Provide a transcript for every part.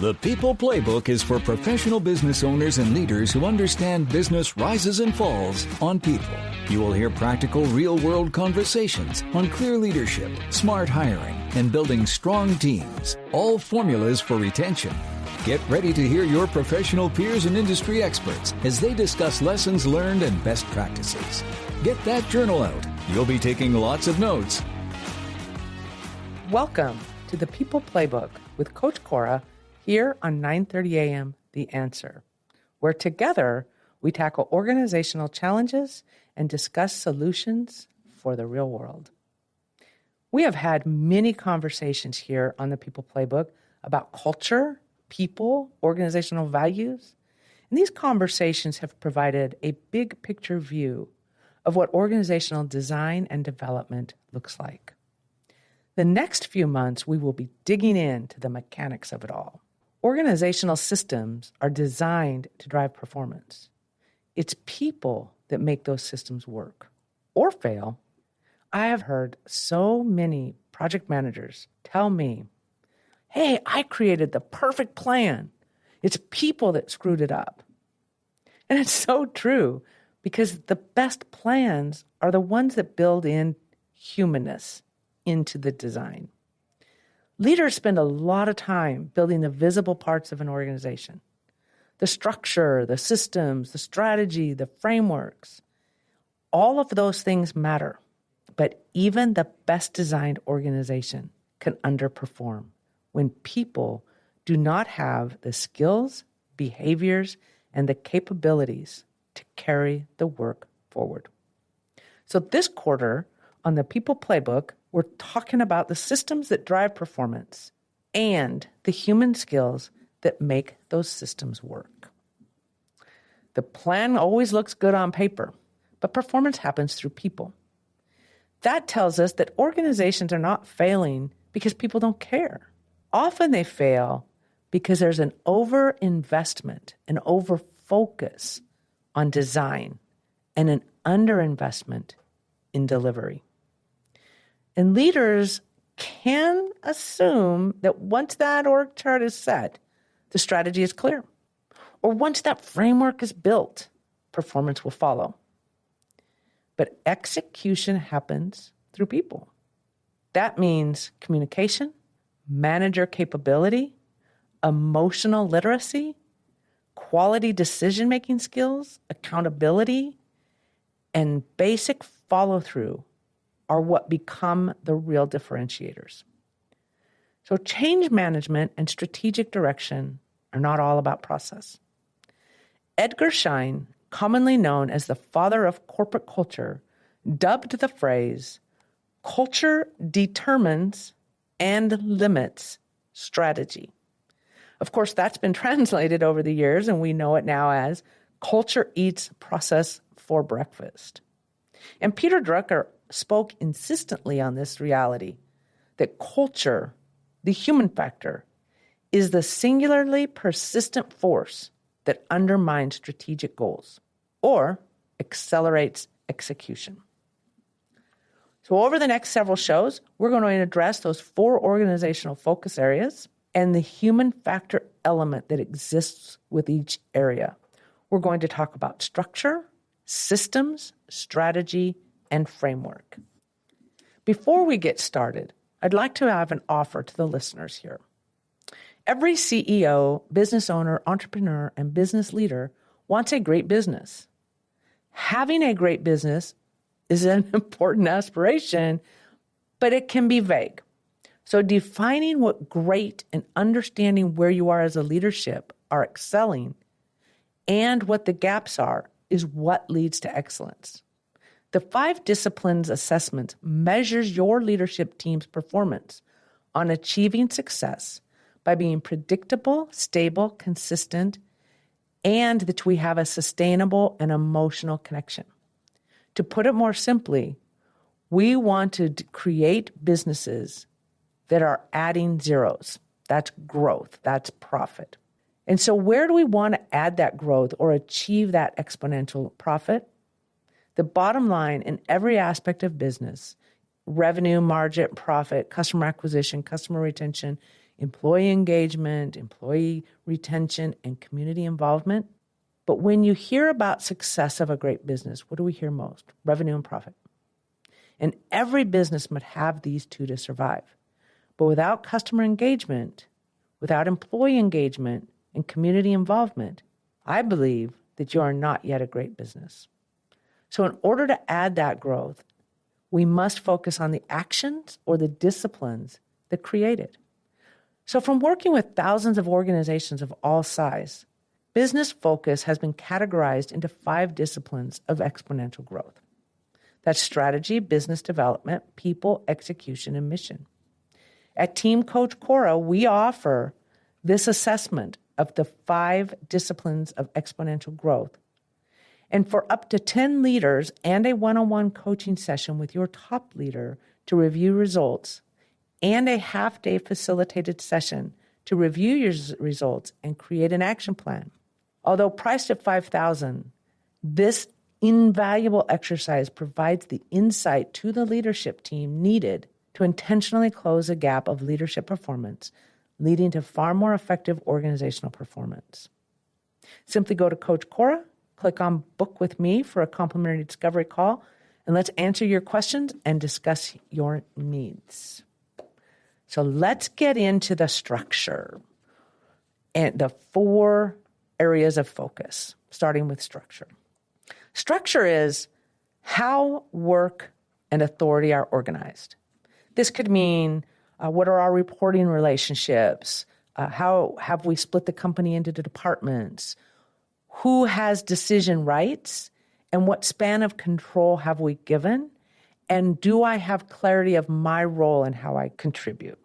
The People Playbook is for professional business owners and leaders who understand business rises and falls on people. You will hear practical, real-world conversations on clear leadership, smart hiring, and building strong teams. All formulas for retention. Get ready to hear your professional peers and industry experts as they discuss lessons learned and best practices. Get that journal out. You'll be taking lots of notes. Welcome to the People Playbook with Coach Cora here on 9:30 a.m. The Answer, where together we tackle organizational challenges and discuss solutions for the real world. We have had many conversations here on the People Playbook about culture, people, organizational values, and these conversations have provided a big picture view of what organizational design and development looks like. The next few months, we will be digging into the mechanics of it all. Organizational systems are designed to drive performance. It's people that make those systems work or fail. I have heard so many project managers tell me, hey, I created the perfect plan. It's people that screwed it up. And it's so true because the best plans are the ones that build in humanness into the design. Leaders spend a lot of time building the visible parts of an organization. The structure, the systems, the strategy, the frameworks. All of those things matter. But even the best designed organization can underperform when people do not have the skills, behaviors, and the capabilities to carry the work forward. So this quarter on the People Playbook, we're talking about the systems that drive performance and the human skills that make those systems work. The plan always looks good on paper, but performance happens through people. That tells us that organizations are not failing because people don't care. Often they fail because there's an overinvestment, an overfocus on design, and an underinvestment in delivery. And leaders can assume that once that org chart is set, the strategy is clear. Or once that framework is built, performance will follow. But execution happens through people. That means communication, manager capability, emotional literacy, quality decision-making skills, accountability, and basic follow-through are what become the real differentiators. So change management and strategic direction are not all about process. Edgar Schein, commonly known as the father of corporate culture, dubbed the phrase, culture determines and limits strategy. Of course, that's been translated over the years, and we know it now as culture eats process for breakfast. And Peter Drucker spoke insistently on this reality that culture, the human factor, is the singularly persistent force that undermines strategic goals or accelerates execution. So over the next several shows, we're going to address those 4 organizational focus areas and the human factor element that exists with each area. We're going to talk about structure, systems, strategy, and framework. Before we get started, I'd like to have an offer to the listeners here. Every CEO, business owner, entrepreneur, and business leader wants a great business. Having a great business is an important aspiration, but it can be vague. So defining what great and understanding where you are as a leadership are excelling and what the gaps are is what leads to excellence. The 5 disciplines assessment measures your leadership team's performance on achieving success by being predictable, stable, consistent, and that we have a sustainable and emotional connection. To put it more simply, we want to create businesses that are adding zeros. That's growth. That's profit. And so where do we want to add that growth or achieve that exponential profit? The bottom line in every aspect of business, revenue, margin, profit, customer acquisition, customer retention, employee engagement, employee retention, and community involvement. But when you hear about success of a great business, what do we hear most? Revenue and profit. And every business must have these two to survive. But without customer engagement, without employee engagement and community involvement, I believe that you are not yet a great business. So in order to add that growth, we must focus on the actions or the disciplines that create it. So from working with thousands of organizations of all size, business focus has been categorized into 5 disciplines of exponential growth. That's strategy, business development, people, execution, and mission. At Team Coach Cora, we offer this assessment of the 5 disciplines of exponential growth. And for up to 10 leaders and a one-on-one coaching session with your top leader to review results, and a half-day facilitated session to review your results and create an action plan. Although priced at $5,000, this invaluable exercise provides the insight to the leadership team needed to intentionally close a gap of leadership performance, leading to far more effective organizational performance. Simply go to Coach Cora, click on Book with Me for a complimentary discovery call, and let's answer your questions and discuss your needs. So let's get into the structure and the 4 areas of focus, starting with structure. Structure is how work and authority are organized. This could mean what are our reporting relationships? How have we split the company into the departments? Who has decision rights? And what span of control have we given? And do I have clarity of my role and how I contribute?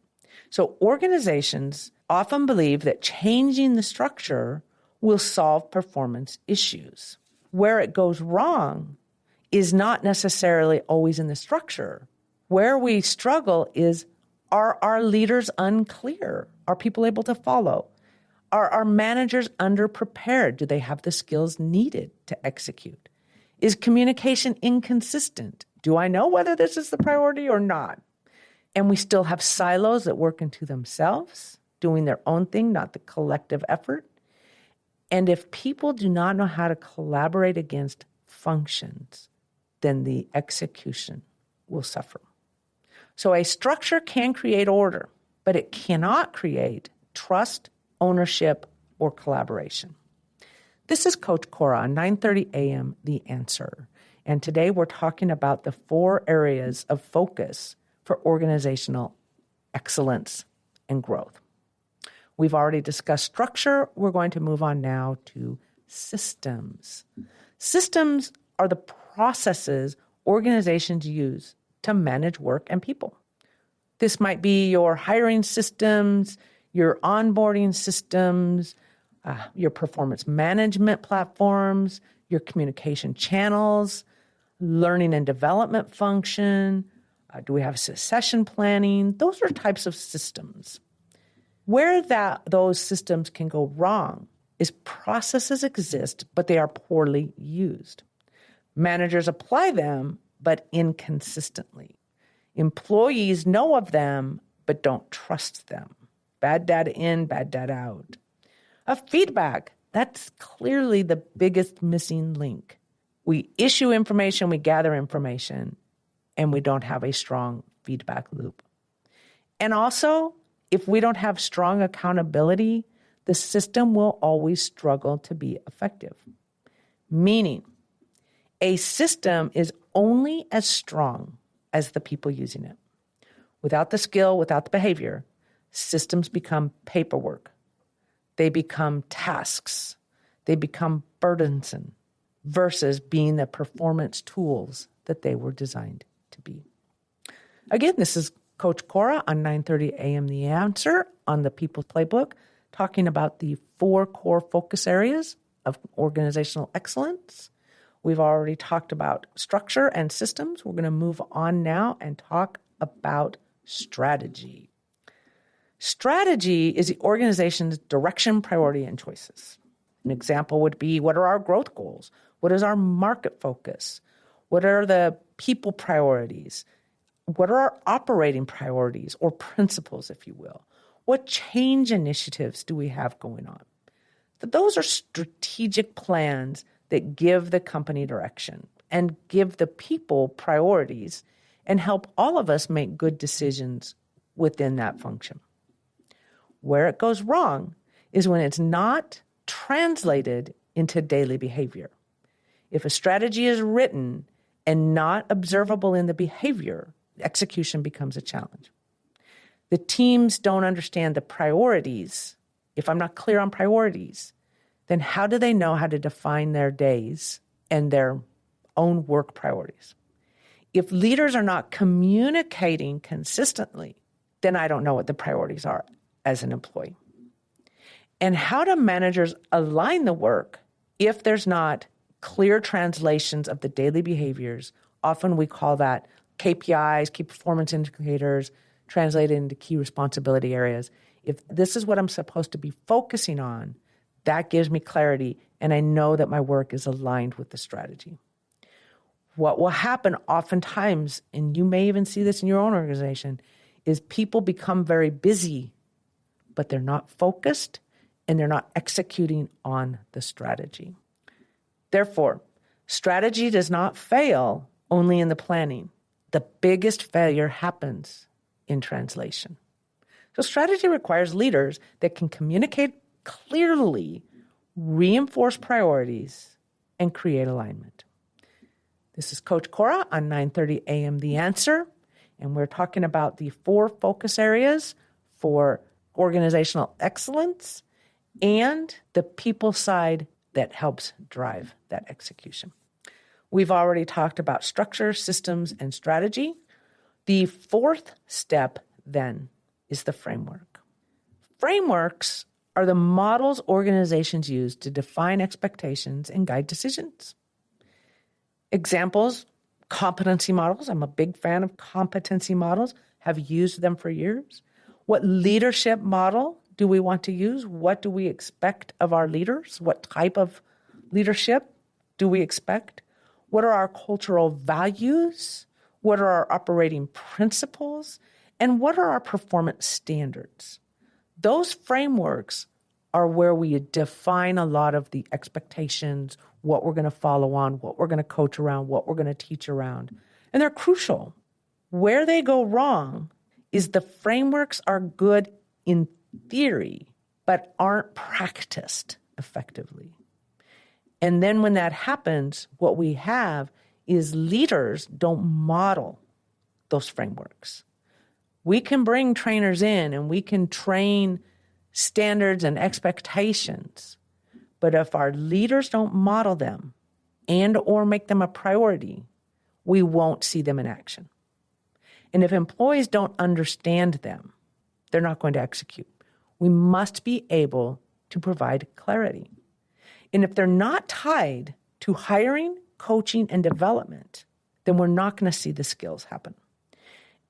So organizations often believe that changing the structure will solve performance issues. Where it goes wrong is not necessarily always in the structure. Where we struggle is, are our leaders unclear? Are people able to follow? Are our managers underprepared? Do they have the skills needed to execute? Is communication inconsistent? Do I know whether this is the priority or not? And we still have silos that work into themselves, doing their own thing, not the collective effort. And if people do not know how to collaborate against functions, then the execution will suffer. So a structure can create order, but it cannot create trust, ownership, or collaboration. This is Coach Cora on 9:30 a.m. The Answer. And today we're talking about the 4 areas of focus for organizational excellence and growth. We've already discussed structure. We're going to move on now to systems. Systems are the processes organizations use to manage work and people. This might be your hiring systems, your onboarding systems, your performance management platforms, your communication channels, learning and development function. Do we have succession planning? Those are types of systems. Where those systems can go wrong is processes exist, but they are poorly used. Managers apply them, but inconsistently. Employees know of them, but don't trust them. Bad data in, bad data out. Feedback, that's clearly the biggest missing link. We issue information, we gather information, and we don't have a strong feedback loop. And also, if we don't have strong accountability, the system will always struggle to be effective. Meaning, a system is only as strong as the people using it. Without the skill, without the behavior, systems become paperwork. They become tasks. They become burdensome versus being the performance tools that they were designed to be. Again, this is Coach Cora on 9:30 a.m. The Answer on the People Playbook, talking about the 4 core focus areas of organizational excellence. We've already talked about structure and systems. We're going to move on now and talk about strategy. Strategy is the organization's direction, priority, and choices. An example would be, what are our growth goals? What is our market focus? What are the people priorities? What are our operating priorities or principles, if you will? What change initiatives do we have going on? So those are strategic plans that give the company direction and give the people priorities and help all of us make good decisions within that function. Where it goes wrong is when it's not translated into daily behavior. If a strategy is written and not observable in the behavior, execution becomes a challenge. The teams don't understand the priorities. If I'm not clear on priorities, then how do they know how to define their days and their own work priorities? If leaders are not communicating consistently, then I don't know what the priorities are as an employee. And how do managers align the work if there's not clear translations of the daily behaviors? Often we call that KPIs, key performance indicators, translated into key responsibility areas. If this is what I'm supposed to be focusing on, that gives me clarity, and I know that my work is aligned with the strategy. What will happen oftentimes, and you may even see this in your own organization, is people become very busy, but they're not focused and they're not executing on the strategy. Therefore, strategy does not fail only in the planning. The biggest failure happens in translation. So strategy requires leaders that can communicate clearly, reinforce priorities, and create alignment. This is Coach Cora on 9:30 a.m. The Answer, and we're talking about the 4 focus areas for organizational excellence and the people side that helps drive that execution. We've already talked about structure, systems, and strategy. The 4th step, then, is the framework. Frameworks are the models organizations use to define expectations and guide decisions. Examples, competency models. I'm a big fan of competency models, have used them for years. What leadership model do we want to use? What do we expect of our leaders? What type of leadership do we expect? What are our cultural values? What are our operating principles? And what are our performance standards? Those frameworks are where we define a lot of the expectations, what we're going to follow on, what we're going to coach around, what we're going to teach around. And they're crucial. Where they go wrong is the frameworks are good in theory, but aren't practiced effectively. And then when that happens, what we have is leaders don't model those frameworks. We can bring trainers in and we can train standards and expectations, but if our leaders don't model them and or make them a priority, we won't see them in action. And if employees don't understand them, they're not going to execute. We must be able to provide clarity. And if they're not tied to hiring, coaching, and development, then we're not going to see the skills happen.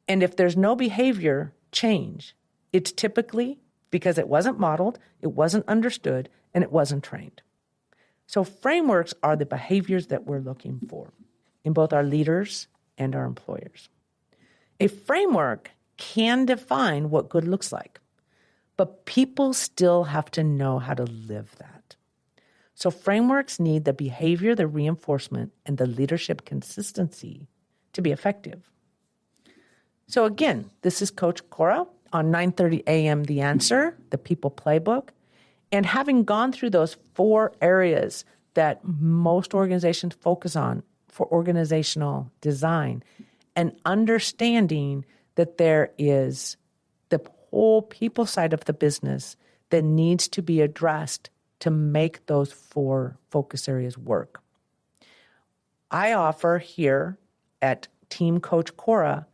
And if there's no behavior change, it's typically because it wasn't modeled, it wasn't understood, and it wasn't trained. So frameworks are the behaviors that we're looking for in both our leaders and our employers. A framework can define what good looks like, but people still have to know how to live that. So frameworks need the behavior, the reinforcement, and the leadership consistency to be effective. So again, this is Coach Cora on 9:30 a.m. The Answer, the People Playbook. And having gone through those 4 areas that most organizations focus on for organizational design, and understanding that there is the whole people side of the business that needs to be addressed to make those 4 focus areas work. I offer here at Team Coach Cora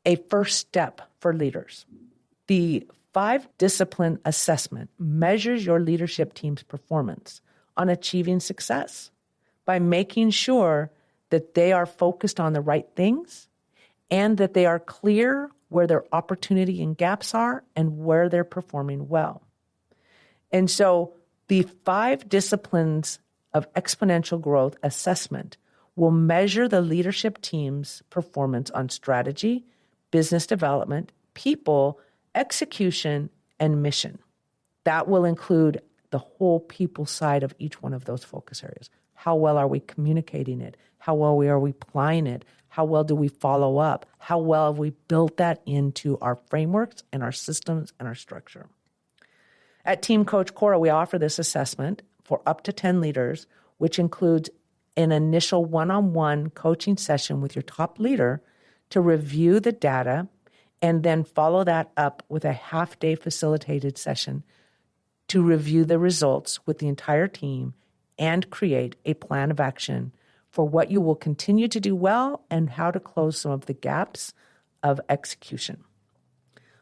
a first step for leaders. The 5-discipline assessment measures your leadership team's performance on achieving success by making sure that they are focused on the right things and that they are clear where their opportunity and gaps are and where they're performing well. And so the 5 disciplines of exponential growth assessment will measure the leadership team's performance on strategy, business development, people, execution, and mission. That will include the whole people side of each one of those focus areas. How well are we communicating it? How well are we applying it? How well do we follow up? How well have we built that into our frameworks and our systems and our structure? At Team Coach Cora, we offer this assessment for up to 10 leaders, which includes an initial one-on-one coaching session with your top leader to review the data and then follow that up with a half-day facilitated session to review the results with the entire team and create a plan of action for what you will continue to do well and how to close some of the gaps of execution.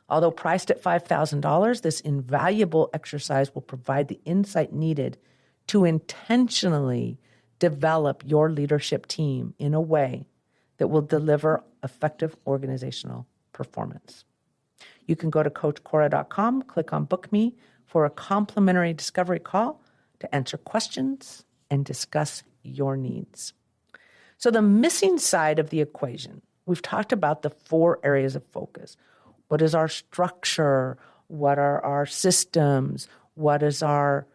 Although priced at $5,000, this invaluable exercise will provide the insight needed to intentionally develop your leadership team in a way that will deliver effective organizational performance. You can go to CoachCora.com, click on Book Me for a complimentary discovery call to answer questions and discuss your needs. So the missing side of the equation, we've talked about the 4 areas of focus. What is our structure? What are our systems? What is our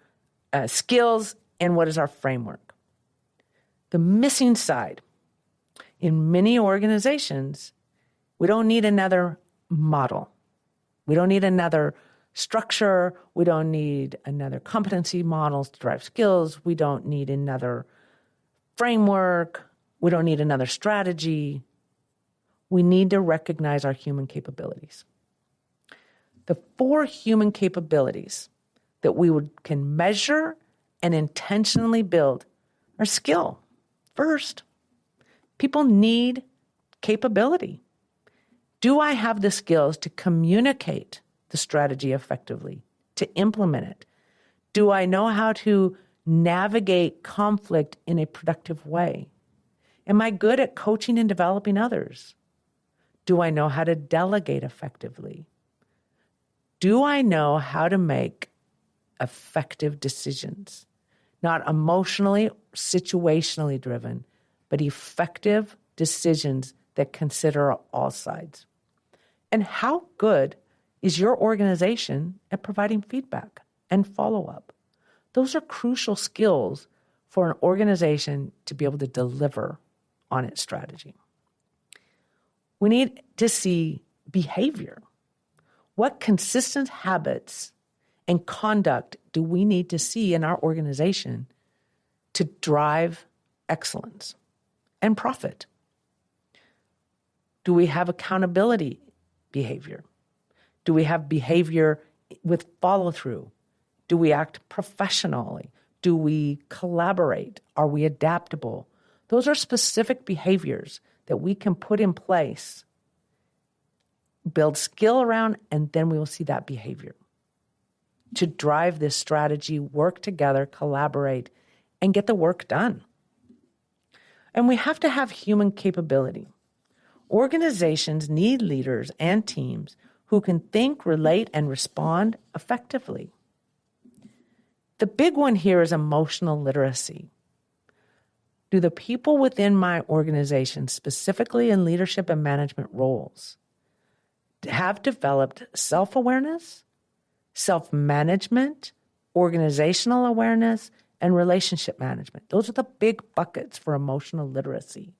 skills? And what is our framework? The missing side, in many organizations, we don't need another model. We don't need another structure. We don't need another competency models to drive skills. We don't need another framework. We don't need another strategy. We need to recognize our human capabilities. The 4 human capabilities that we can measure and intentionally build are skill. First, people need capability. Do I have the skills to communicate the strategy effectively, to implement it? Do I know how to navigate conflict in a productive way? Am I good at coaching and developing others? Do I know how to delegate effectively? Do I know how to make effective decisions? Not emotionally, situationally driven, but effective decisions that consider all sides. And how good is your organization at providing feedback and follow-up? Those are crucial skills for an organization to be able to deliver on its strategy. We need to see behavior. What consistent habits and conduct do we need to see in our organization to drive excellence and profit? Do we have accountability behavior? Do we have behavior with follow-through? Do we act professionally? Do we collaborate? Are we adaptable? Those are specific behaviors that we can put in place, build skill around, and then we will see that behavior to drive this strategy, work together, collaborate, and get the work done. And we have to have human capability. Organizations need leaders and teams who can think, relate, and respond effectively. The big one here is emotional literacy. Do the people within my organization, specifically in leadership and management roles, have developed self-awareness, self-management, organizational awareness, and relationship management? Those are the big buckets for emotional literacy.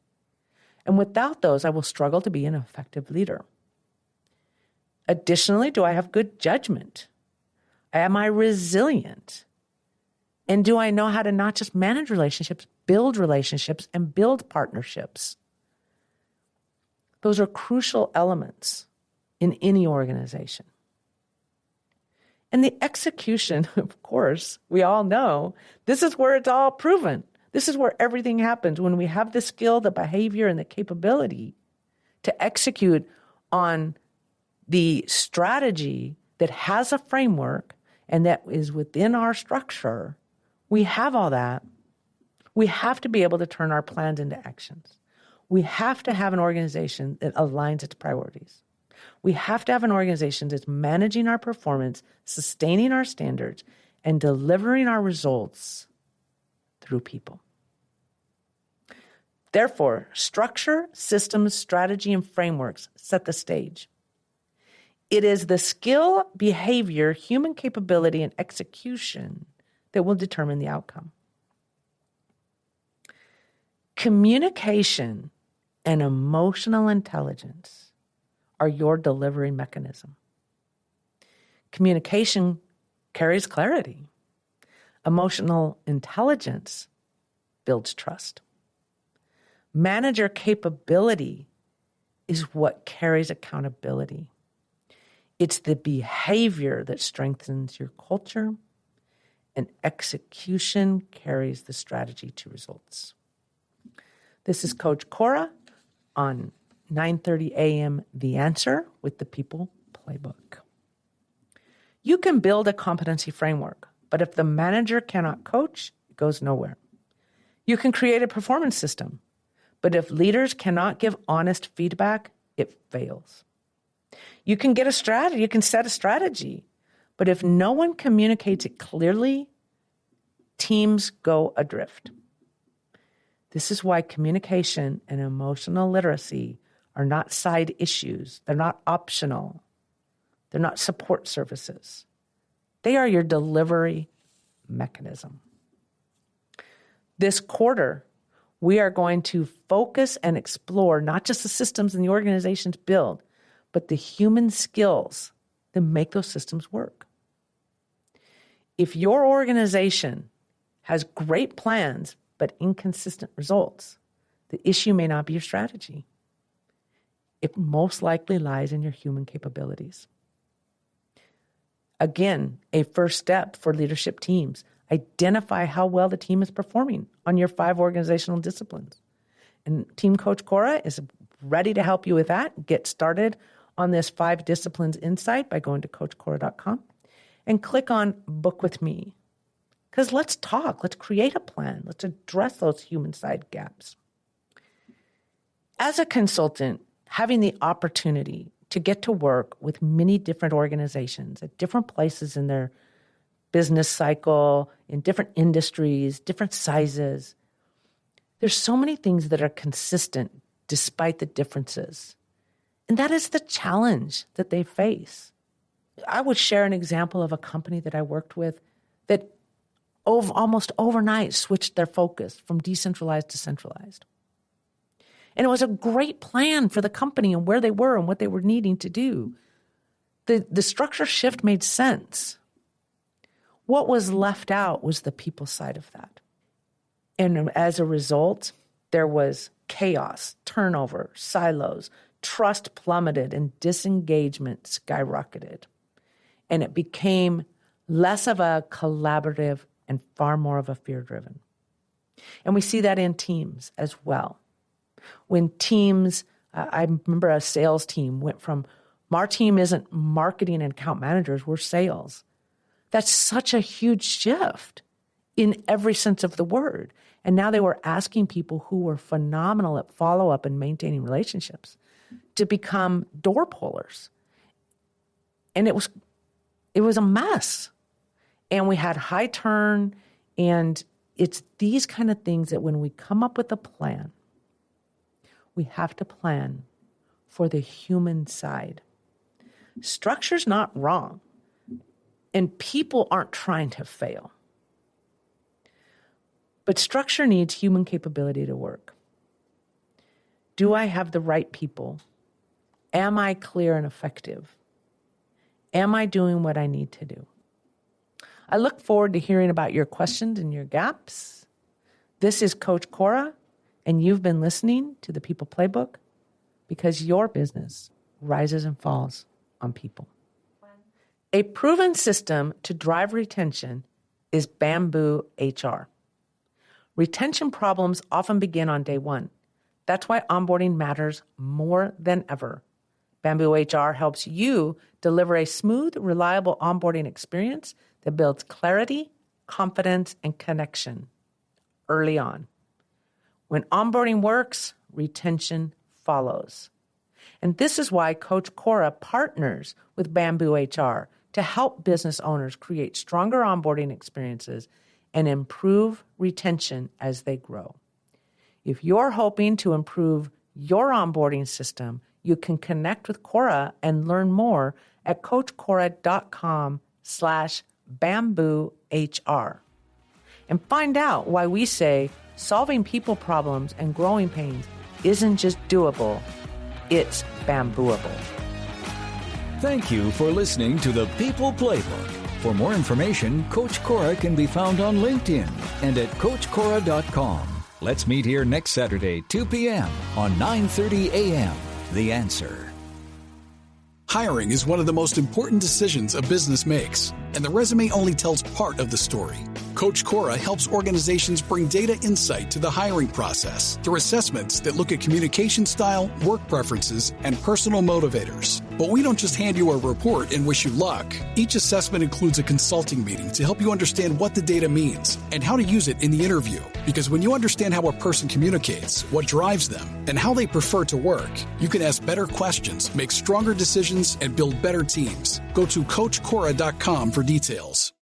And without those, I will struggle to be an effective leader. Additionally, do I have good judgment? Am I resilient? And do I know how to not just manage relationships, build relationships, and build partnerships? Those are crucial elements in any organization. And the execution, of course, we all know, this is where it's all proven. This is where everything happens. When we have the skill, the behavior, and the capability to execute on the strategy that has a framework and that is within our structure, we have all that. We have to be able to turn our plans into actions. We have to have an organization that aligns its priorities. We have to have an organization that's managing our performance, sustaining our standards, and delivering our results through people. Therefore, structure, systems, strategy, and frameworks set the stage. It is the skill, behavior, human capability, and execution that will determine the outcome. Communication and emotional intelligence are your delivery mechanism. Communication carries clarity. Emotional intelligence builds trust. Manager capability is what carries accountability. It's the behavior that strengthens your culture, and execution carries the strategy to results. This is Coach Cora on 9:30 a.m. The Answer with the People Playbook. You can build a competency framework, but if the manager cannot coach, it goes nowhere. You can create a performance system, but if leaders cannot give honest feedback, it fails. You can get a strategy, you can set a strategy, but if no one communicates it clearly, teams go adrift. This is why communication and emotional literacy are not side issues. They're not optional. They're not support services. They are your delivery mechanism. This quarter, we are going to focus and explore not just the systems and the organizations build, but the human skills that make those systems work. If your organization has great plans but inconsistent results, the issue may not be your strategy. It most likely lies in your human capabilities. Again, a first step for leadership teams: identify how well the team is performing on your 5 organizational disciplines. And Team Coach Cora is ready to help you with that. Get started on this 5 disciplines insight by going to coachcora.com and click on Book with Me. Because let's talk, let's create a plan, let's address those human side gaps. As a consultant, having the opportunity to get to work with many different organizations at different places in their business cycle, in different industries, different sizes, there's so many things that are consistent despite the differences. And that is the challenge that they face. I would share an example of a company that I worked with that almost overnight switched their focus from decentralized to centralized. And it was a great plan for the company and where they were and what they were needing to do. The structure shift made sense. What was left out was the people side of that. And as a result, there was chaos, turnover, silos, trust plummeted, and disengagement skyrocketed. And it became less of a collaborative and far more of a fear-driven. And we see that in teams as well. When teams, I remember a sales team went from, our team isn't marketing and account managers, we're sales. That's such a huge shift in every sense of the word. And now they were asking people who were phenomenal at follow-up and maintaining relationships to become door pullers. And it was a mess. And we had high turn, and it's these kind of things that when we come up with a plan, we have to plan for the human side. Structure's not wrong, and people aren't trying to fail. But structure needs human capability to work. Do I have the right people? Am I clear and effective? Am I doing what I need to do? I look forward to hearing about your questions and your gaps. This is Coach Cora, and you've been listening to the People Playbook, because your business rises and falls on people. A proven system to drive retention is Bamboo HR. Retention problems often begin on day one. That's why onboarding matters more than ever. Bamboo HR helps you deliver a smooth, reliable onboarding experience that builds clarity, confidence, and connection early on. When onboarding works, retention follows. And this is why Coach Cora partners with Bamboo HR to help business owners create stronger onboarding experiences and improve retention as they grow. If you're hoping to improve your onboarding system, you can connect with Cora and learn more at coachcora.com/bamboohr. And find out why we say solving people problems and growing pains isn't just doable, it's bambooable. Thank you for listening to the People Playbook. For more information, Coach Cora can be found on LinkedIn and at coachcora.com. Let's meet here next Saturday, 2 p.m. on 9:30 a.m. The Answer. Hiring is one of the most important decisions a business makes, and the resume only tells part of the story. Coach Cora helps organizations bring data insight to the hiring process through assessments that look at communication style, work preferences, and personal motivators. But we don't just hand you a report and wish you luck. Each assessment includes a consulting meeting to help you understand what the data means and how to use it in the interview. Because when you understand how a person communicates, what drives them, and how they prefer to work, you can ask better questions, make stronger decisions, and build better teams. Go to coachcora.com for details.